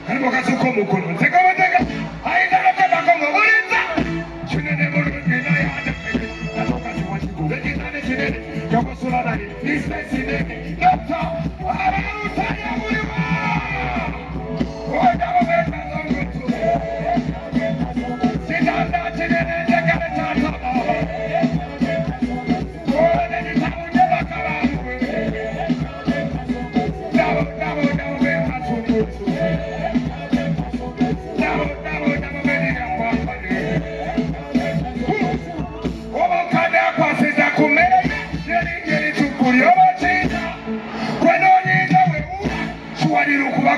harimo kasuko mukono nteka bateka ayindala kabako ngobuliza kinene mulungi naye adafeke natoka siwashigule kitane kinene kyokosula naye nisesine dokta abalutanya muliwa oda bobeka zongotu sitanda kinene njagala kyataba ode nitamunye bakabangu dabo beka zongotu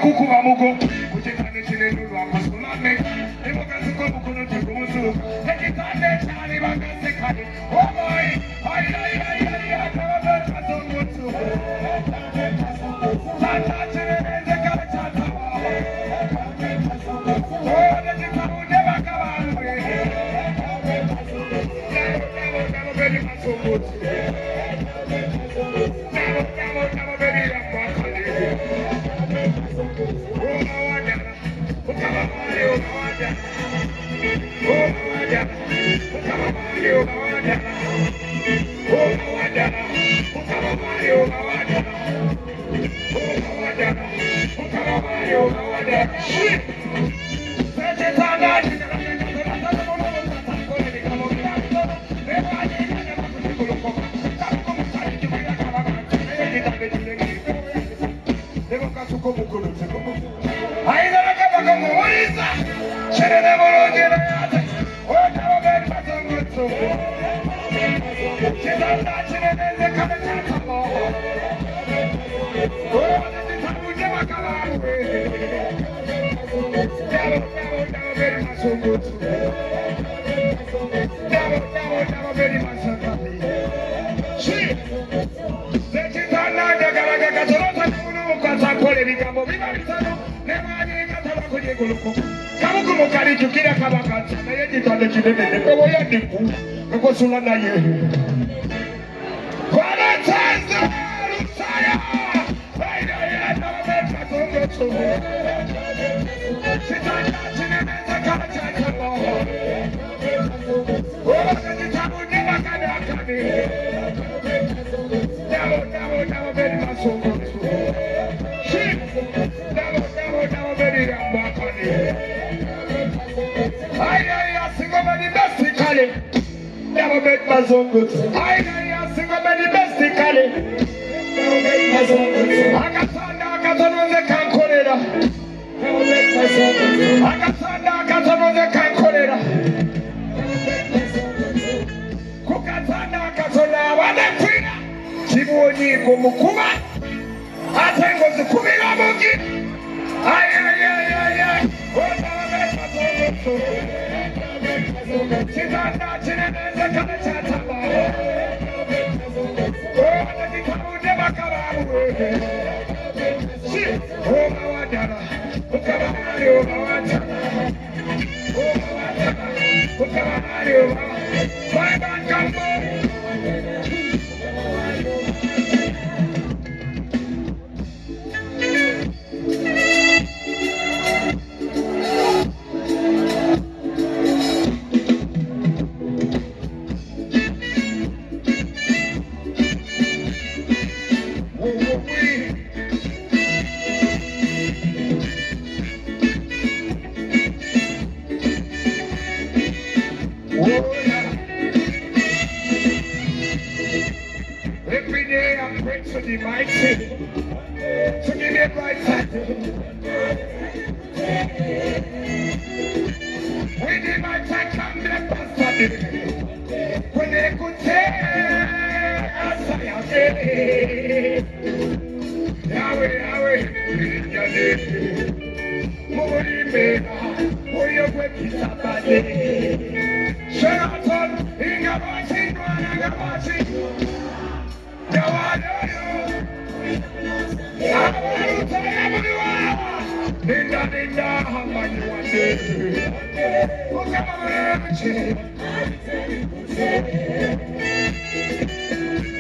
kukuba mugo kutekane kinene lwakosulame ebogaziko mukono tekumusu ekitande cyane bagasekane oboyi ayayayayakababekazongotu tatakineneze kale cyataba odekikamunde bakabanwe nabo beri mazongotu nabo beri yamwakane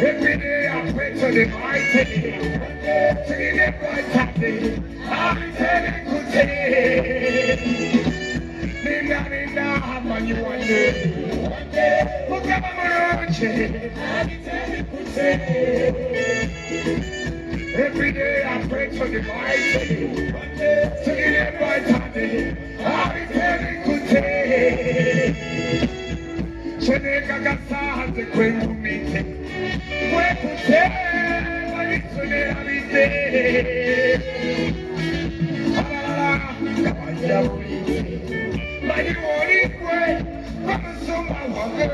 Every day I pray to the mighty, to the mighty. I'm telling you today, Nina, when you want it, look at my road, I'm telling you today. Every day I pray to the mighty, to the mighty. I'm telling you today. Cheneka gasa de kwenu mite Wekute Walitune abite Alala Kabaya wite Mani wori kwe Kamusuma wage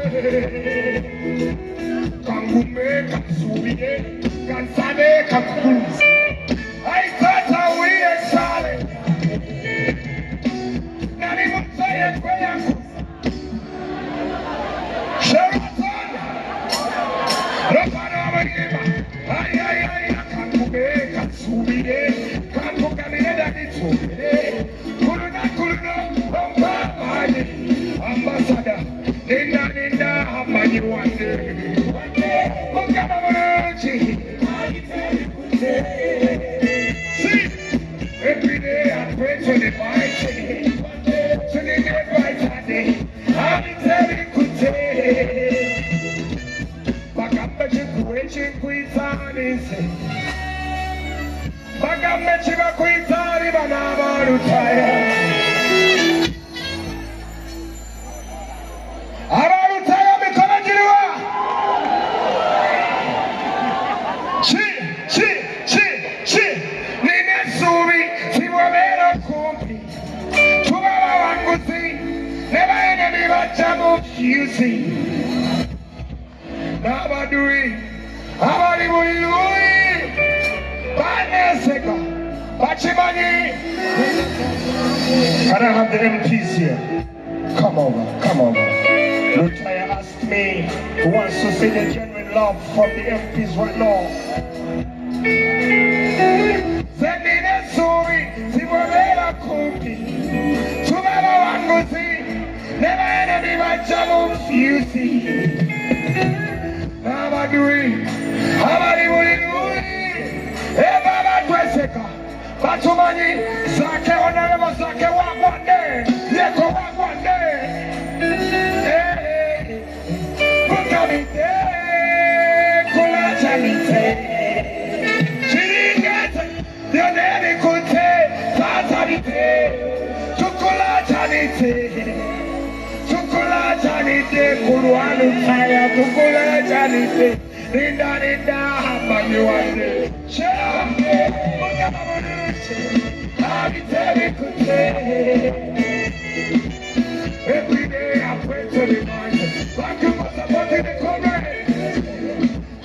Kangume kamsubiye Kansane kamkuzi Aitata wiye sale Nani mutsaye kwe yangu Sheraton, Rapana Mariba, ay, Kankume, Katsubide, Kankukamine Danitsubide, Kuruna, Rompa, Ambassador, Ninda, Hamani Wande, Mokamachi. See, every day I pray to the mighty, to the mighty, I'm telling you. Bagambechi kuitani se Bagambechi kuitani banaba rutaya Aba rutaya mikono jiriwa Chi Nine subi Siwabera kumpi Tubawa wanguzi Never enemy but jamu yuzi Nabadui, Abadibui, Baneseka, Bachimani. Can I have the MPs here? Come over. Lutaya asked me who wants to see the genuine love from the MPs right now. Sendine Suri, Sibuela Kumpi, Tumala Wangusi, never enemy but Jamu Fusi. Nabadui, Ebaba Dweseka, Batumani, Zake Honorable Zake Wagwande, Yeko Wagwande, Mukamite, Kulachanite, Chiringate, Yoneri Kunte, Tatarite, Tukulachanite. Tukula janite, kuruanu saya, tukula janite, rinda hamanyuande, shambe, mukamunuche, abiteri kute. Every day I pray to the Lord, like you must support the covenant.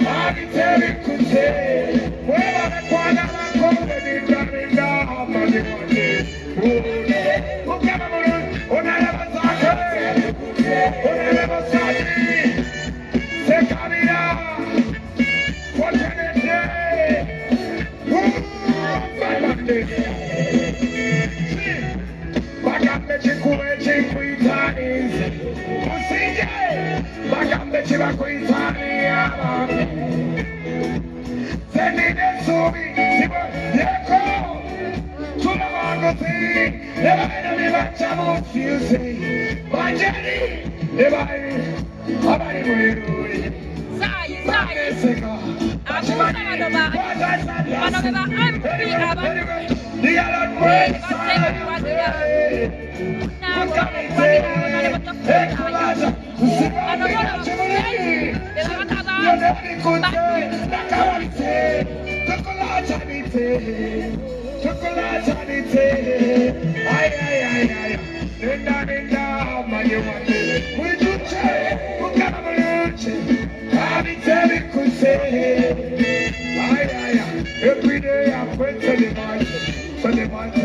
Abiteri kute, where the kwana makone, rinda hamanyuande, mukamunuche, onayama zakare. Every day I pray to the mighty, to the mighty.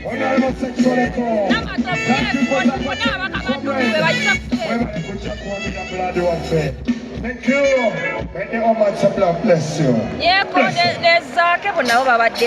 Honorable sexual echo. Thank you for that. Thank you. May the Almighty bless you. Yeah, there's a couple now about